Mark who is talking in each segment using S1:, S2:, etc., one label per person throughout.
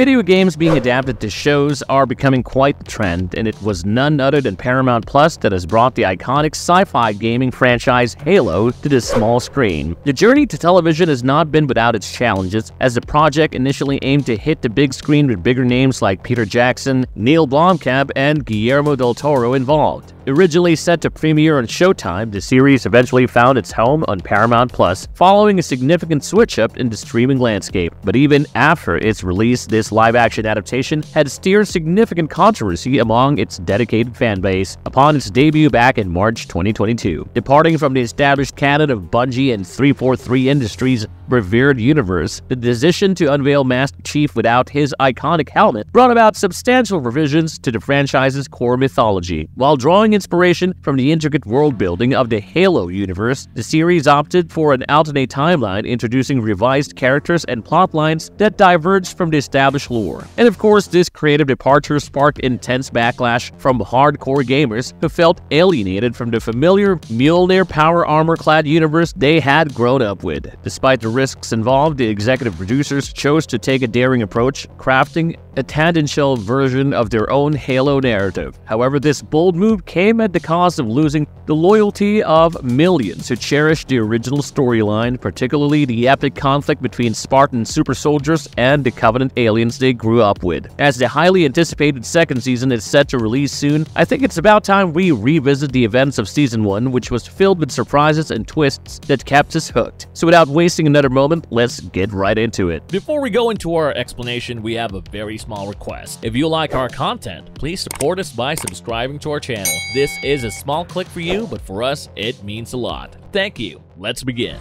S1: Video games being adapted to shows are becoming quite the trend, and it was none other than Paramount Plus that has brought the iconic sci-fi gaming franchise Halo to the small screen. The journey to television has not been without its challenges, as the project initially aimed to hit the big screen with bigger names like Peter Jackson, Neil Blomkamp, and Guillermo del Toro involved. Originally set to premiere on Showtime, the series eventually found its home on Paramount Plus, following a significant switch-up in the streaming landscape. But even after its release, this live-action adaptation had steered significant controversy among its dedicated fanbase upon its debut back in March 2022. Departing from the established canon of Bungie and 343 Industries' revered universe, the decision to unveil Master Chief without his iconic helmet brought about substantial revisions to the franchise's core mythology. While drawing inspiration from the intricate world-building of the Halo universe, the series opted for an alternate timeline, introducing revised characters and plot lines that diverged from the established lore. And of course, this creative departure sparked intense backlash from hardcore gamers who felt alienated from the familiar Mjolnir power armor-clad universe they had grown up with. Despite the risks involved, the executive producers chose to take a daring approach, crafting a tangential version of their own Halo narrative. However, this bold move came at the cost of losing the loyalty of millions who cherished the original storyline, particularly the epic conflict between Spartan super soldiers and the Covenant aliens they grew up with. As the highly anticipated second season is set to release soon, I think it's about time we revisit the events of Season 1, which was filled with surprises and twists that kept us hooked. So without wasting another moment, let's get right into it.
S2: Before we go into our explanation, we have a very small request. If you like our content, please support us by subscribing to our channel. This is a small click for you, but for us, it means a lot. Thank you. Let's begin.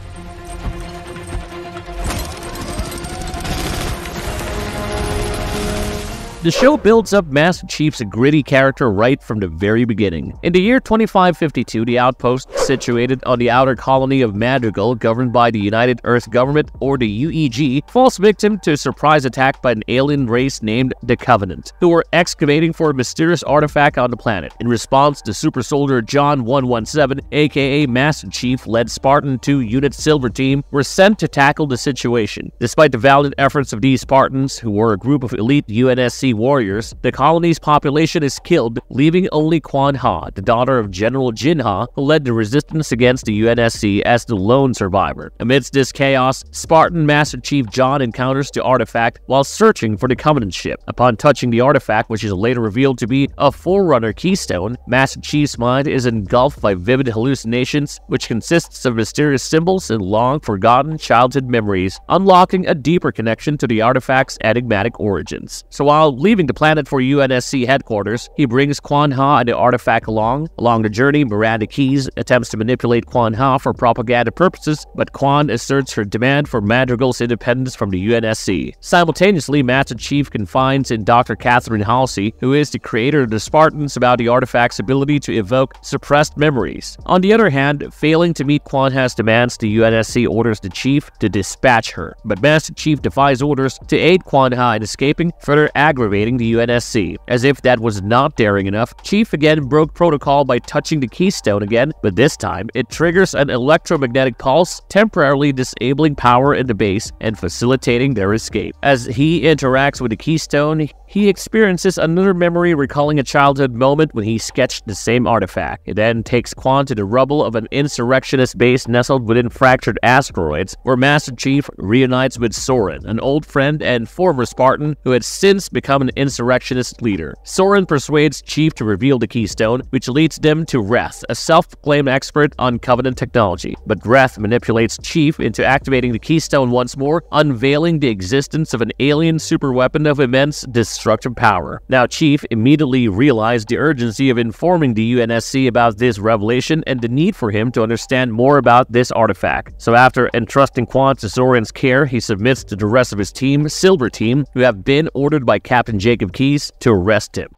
S1: The show builds up Master Chief's gritty character right from the very beginning. In the year 2552, the outpost, situated on the outer colony of Madrigal, governed by the United Earth Government, or the UEG, falls victim to a surprise attack by an alien race named the Covenant, who were excavating for a mysterious artifact on the planet. In response, the super soldier John 117, aka Master Chief, led Spartan 2 Unit Silver Team, were sent to tackle the situation. Despite the valiant efforts of these Spartans, who were a group of elite UNSC warriors, the colony's population is killed, leaving only Quan Ha, the daughter of General Jin Ha, who led the resistance against the UNSC, as the lone survivor. Amidst this chaos, Spartan Master Chief John encounters the artifact while searching for the Covenant ship. Upon touching the artifact, which is later revealed to be a Forerunner keystone, Master Chief's mind is engulfed by vivid hallucinations, which consists of mysterious symbols and long-forgotten childhood memories, unlocking a deeper connection to the artifact's enigmatic origins. So while leaving the planet for UNSC headquarters, he brings Quan Ha and the artifact along. Along the journey, Miranda Keyes attempts to manipulate Quan Ha for propaganda purposes, but Quan asserts her demand for Madrigal's independence from the UNSC. Simultaneously, Master Chief confides in Dr. Catherine Halsey, who is the creator of the Spartans, about the artifact's ability to evoke suppressed memories. On the other hand, failing to meet Quan Ha's demands, the UNSC orders the Chief to dispatch her, but Master Chief defies orders to aid Quan Ha in escaping, further aggravating the UNSC. As if that was not daring enough, Chief again broke protocol by touching the keystone again, but this time it triggers an electromagnetic pulse, temporarily disabling power in the base and facilitating their escape. As he interacts with the keystone, he experiences another memory, recalling a childhood moment when he sketched the same artifact. It then takes Quan to the rubble of an insurrectionist base nestled within fractured asteroids, where Master Chief reunites with Soren, an old friend and former Spartan who had since become an insurrectionist leader. Soren persuades Chief to reveal the keystone, which leads them to Reth, a self-proclaimed expert on Covenant technology. But Reth manipulates Chief into activating the keystone once more, unveiling the existence of an alien superweapon of immense destructive power. Now, Chief immediately realized the urgency of informing the UNSC about this revelation and the need for him to understand more about this artifact. So after entrusting Quan to Soren's care, he submits to the rest of his team, Silver Team, who have been ordered by Captain Jacob Keyes to arrest him.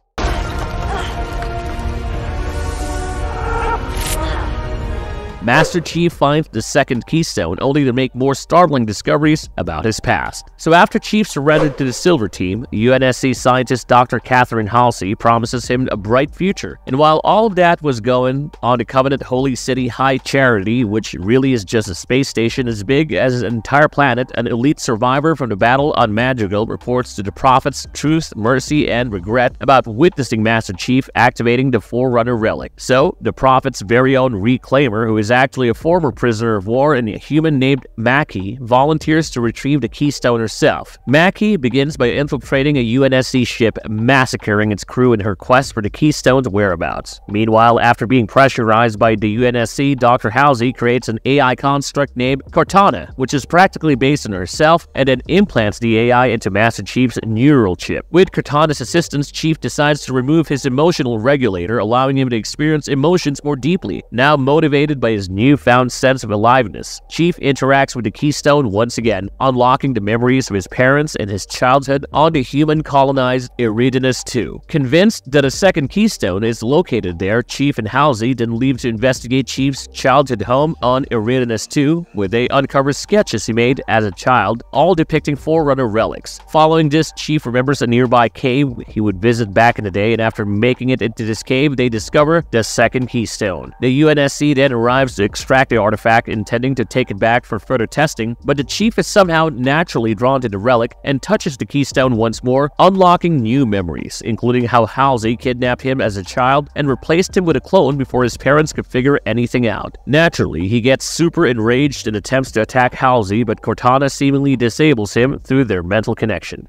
S1: Master Chief finds the second keystone only to make more startling discoveries about his past. So after Chief surrendered to the Silver Team, UNSC scientist Dr. Catherine Halsey promises him a bright future. And while all of that was going on, the Covenant Holy City High Charity, which really is just a space station as big as an entire planet, an elite survivor from the battle on Madrigal reports to the Prophets truth, mercy, and regret about witnessing Master Chief activating the Forerunner relic. So, the Prophet's very own Reclaimer, who is actually a former prisoner of war and a human named Mackie, volunteers to retrieve the keystone herself. Mackie begins by infiltrating a UNSC ship, massacring its crew in her quest for the keystone's whereabouts. Meanwhile, after being pressurized by the UNSC, Dr. Halsey creates an AI construct named Cortana, which is practically based on herself, and then implants the AI into Master Chief's neural chip. With Cortana's assistance, Chief decides to remove his emotional regulator, allowing him to experience emotions more deeply. Now motivated by his newfound sense of aliveness, Chief interacts with the keystone once again, unlocking the memories of his parents and his childhood on the human-colonized Eridanus II. Convinced that a second keystone is located there, Chief and Halsey then leave to investigate Chief's childhood home on Eridanus II, where they uncover sketches he made as a child, all depicting Forerunner relics. Following this, Chief remembers a nearby cave he would visit back in the day, and after making it into this cave, they discover the second keystone. The UNSC then arrives to extract the artifact, intending to take it back for further testing, but the Chief is somehow naturally drawn to the relic and touches the keystone once more, unlocking new memories, including how Halsey kidnapped him as a child and replaced him with a clone before his parents could figure anything out. Naturally, he gets super enraged and attempts to attack Halsey, but Cortana seemingly disables him through their mental connection.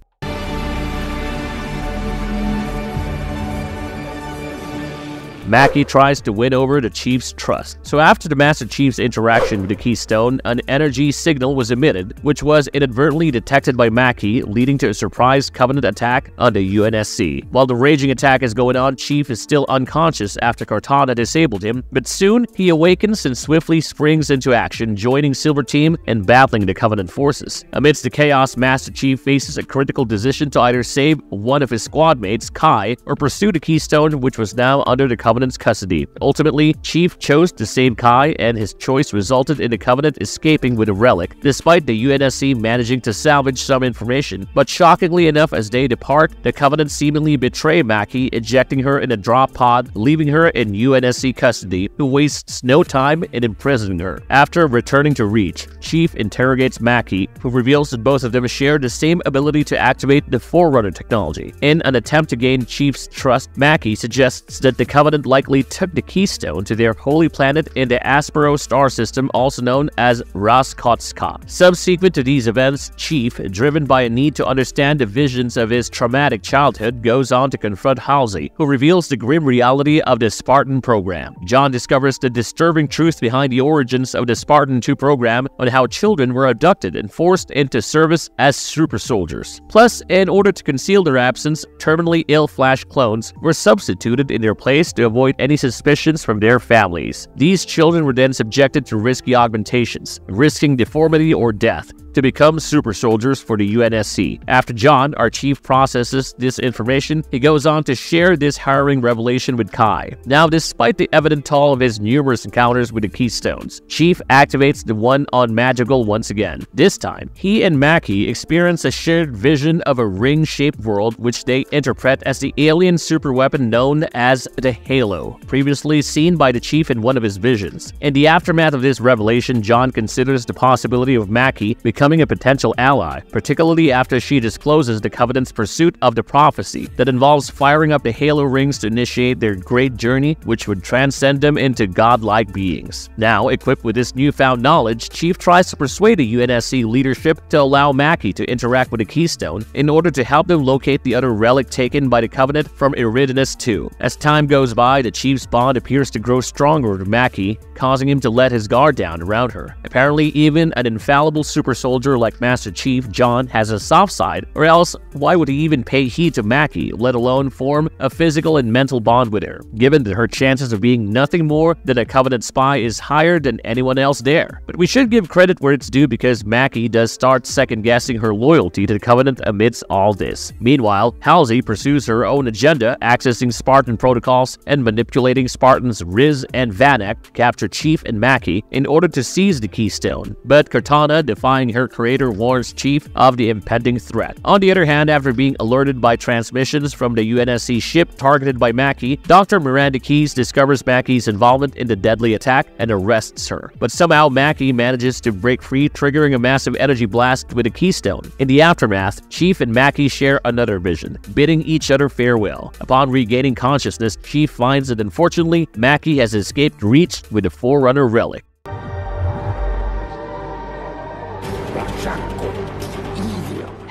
S1: Mackie tries to win over the Chief's trust. So after the Master Chief's interaction with the keystone, an energy signal was emitted, which was inadvertently detected by Mackie, leading to a surprise Covenant attack on the UNSC. While the raging attack is going on, Chief is still unconscious after Cortana disabled him, but soon he awakens and swiftly springs into action, joining Silver Team and battling the Covenant forces. Amidst the chaos, Master Chief faces a critical decision to either save one of his squad mates, Kai, or pursue the keystone, which was now under the Covenant's custody. Ultimately, Chief chose to save Kai, and his choice resulted in the Covenant escaping with a relic, despite the UNSC managing to salvage some information. But shockingly enough, as they depart, the Covenant seemingly betray Mackie, ejecting her in a drop pod, leaving her in UNSC custody, who wastes no time in imprisoning her. After returning to Reach, Chief interrogates Mackie, who reveals that both of them share the same ability to activate the Forerunner technology. In an attempt to gain Chief's trust, Mackie suggests that the Covenant likely took the keystone to their holy planet in the Aspero star system, also known as Raskotska. Subsequent to these events, Chief, driven by a need to understand the visions of his traumatic childhood, goes on to confront Halsey, who reveals the grim reality of the Spartan program. John discovers the disturbing truth behind the origins of the Spartan 2 program on how children were abducted and forced into service as super soldiers. Plus, in order to conceal their absence, terminally ill Flash clones were substituted in their place to avoid any suspicions from their families. These children were then subjected to risky augmentations, risking deformity or death, to become super soldiers for the UNSC. After John, our Chief, processes this information, he goes on to share this harrowing revelation with Kai. Now, despite the evident toll of his numerous encounters with the Keystones, Chief activates the one on Madrigal once again. This time, he and Mackie experience a shared vision of a ring-shaped world, which they interpret as the alien superweapon known as the Halo, previously seen by the Chief in one of his visions. In the aftermath of this revelation, John considers the possibility of Mackie becoming a potential ally, particularly after she discloses the Covenant's pursuit of the prophecy that involves firing up the Halo rings to initiate their great journey, which would transcend them into godlike beings. Now, equipped with this newfound knowledge, Chief tries to persuade the UNSC leadership to allow Mackie to interact with the Keystone in order to help them locate the other relic taken by the Covenant from Eridanus II. As time goes by, the Chief's bond appears to grow stronger with Mackie, causing him to let his guard down around her. Apparently, even an infallible super soldier soldier like Master Chief, John, has a soft side, or else why would he even pay heed to Mackie, let alone form a physical and mental bond with her, given that her chances of being nothing more than a Covenant spy is higher than anyone else there. But we should give credit where it's due, because Mackie does start second-guessing her loyalty to the Covenant amidst all this. Meanwhile, Halsey pursues her own agenda, accessing Spartan protocols and manipulating Spartans Riz and Vanek to capture Chief and Mackie in order to seize the Keystone. But Cortana, defying her creator, warns Chief of the impending threat. On the other hand, after being alerted by transmissions from the UNSC ship targeted by Mackie, Dr. Miranda Keyes discovers Mackie's involvement in the deadly attack and arrests her. But somehow Mackie manages to break free, triggering a massive energy blast with a Keystone. In the aftermath, Chief and Mackie share another vision, bidding each other farewell. Upon regaining consciousness, Chief finds that unfortunately, Mackie has escaped Reach with the Forerunner relic.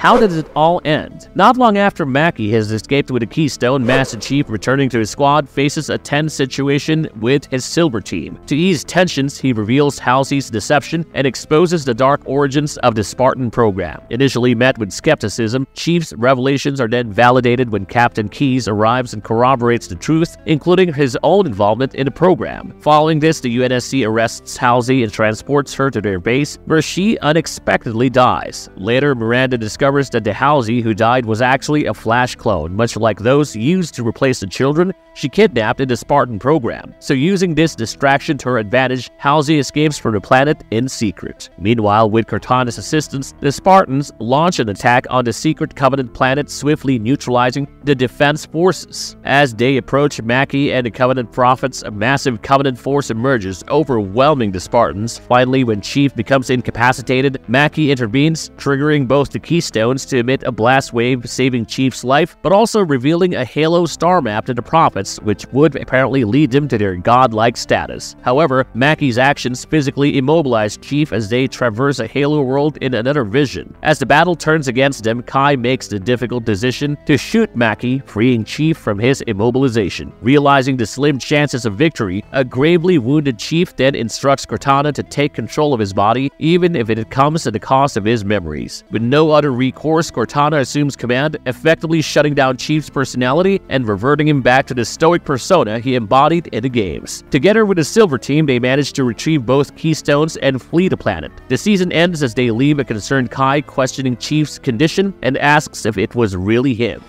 S1: How did it all end? Not long after Mackie has escaped with a Keystone, Master Chief, returning to his squad, faces a tense situation with his Silver Team. To ease tensions, he reveals Halsey's deception and exposes the dark origins of the Spartan program. Initially met with skepticism, Chief's revelations are then validated when Captain Keyes arrives and corroborates the truth, including his own involvement in the program. Following this, the UNSC arrests Halsey and transports her to their base, where she unexpectedly dies. Later, Miranda discovers that the Halsey who died was actually a Flash clone, much like those used to replace the children she kidnapped in the Spartan program. So using this distraction to her advantage, Halsey escapes from the planet in secret. Meanwhile, with Cortana's assistance, the Spartans launch an attack on the secret Covenant planet, swiftly neutralizing the defense forces. As they approach Mackie and the Covenant prophets, a massive Covenant force emerges, overwhelming the Spartans. Finally, when Chief becomes incapacitated, Mackie intervenes, triggering both the Keystones to emit a blast wave, saving Chief's life, but also revealing a Halo star map to the prophets, which would apparently lead them to their godlike status. However, Mackie's actions physically immobilize Chief as they traverse a Halo world in another vision. As the battle turns against them, Kai makes the difficult decision to shoot Mackie, freeing Chief from his immobilization. Realizing the slim chances of victory, a gravely wounded Chief then instructs Cortana to take control of his body, even if it comes at the cost of his memories. With no other recourse, Cortana assumes command, effectively shutting down Chief's personality and reverting him back to the stoic persona he embodied in the games. Together with the Silver Team, they manage to retrieve both Keystones and flee the planet. The season ends as they leave a concerned Kai questioning Chief's condition and asks if it was really him.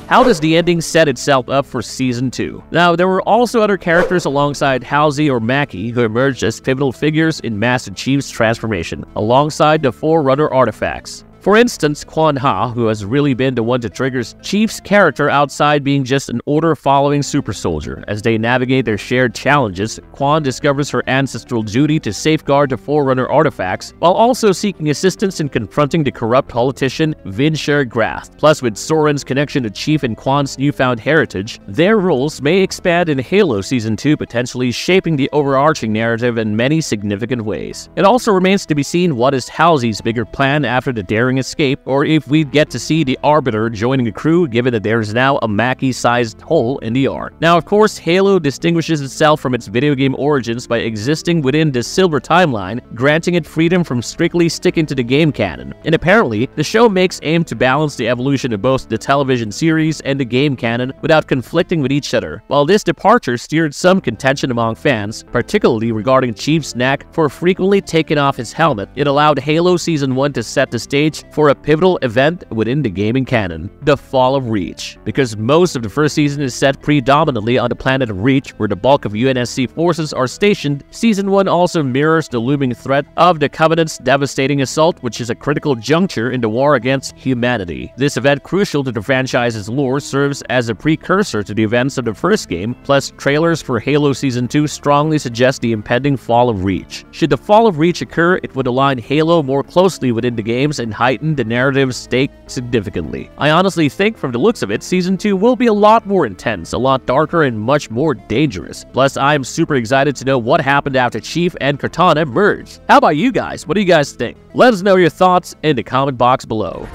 S1: How does the ending set itself up for Season 2? Now, there were also other characters alongside Halsey or Mackie who emerged as pivotal figures in Master Chief's transformation, alongside the Forerunner artifacts. For instance, Quan Ha, who has really been the one to trigger Chief's character outside being just an order-following super soldier. As they navigate their shared challenges, Quan discovers her ancestral duty to safeguard the Forerunner artifacts, while also seeking assistance in confronting the corrupt politician Vinsher Grath. Plus, with Soren's connection to Chief and Quan's newfound heritage, their roles may expand in Halo Season 2, potentially shaping the overarching narrative in many significant ways. It also remains to be seen what is Halsey's bigger plan after the daring escape, or if we get to see the Arbiter joining the crew, given that there is now a Mackie-sized hole in the arc. Now, of course, Halo distinguishes itself from its video game origins by existing within the Silver timeline, granting it freedom from strictly sticking to the game canon. And apparently, the show makes aim to balance the evolution of both the television series and the game canon without conflicting with each other. While this departure steered some contention among fans, particularly regarding Chief's knack for frequently taking off his helmet, it allowed Halo Season 1 to set the stage for a pivotal event within the gaming canon, the Fall of Reach. Because most of the first season is set predominantly on the planet of Reach, where the bulk of UNSC forces are stationed, Season 1 also mirrors the looming threat of the Covenant's devastating assault, which is a critical juncture in the war against humanity. This event, crucial to the franchise's lore, serves as a precursor to the events of the first game, plus trailers for Halo Season 2 strongly suggest the impending Fall of Reach. Should the Fall of Reach occur, it would align Halo more closely within the games and heighten the narrative's stake significantly. I honestly think, from the looks of it, Season 2 will be a lot more intense, a lot darker, and much more dangerous. Plus, I'm super excited to know what happened after Chief and Cortana merged. How about you guys? What do you guys think? Let us know your thoughts in the comment box below.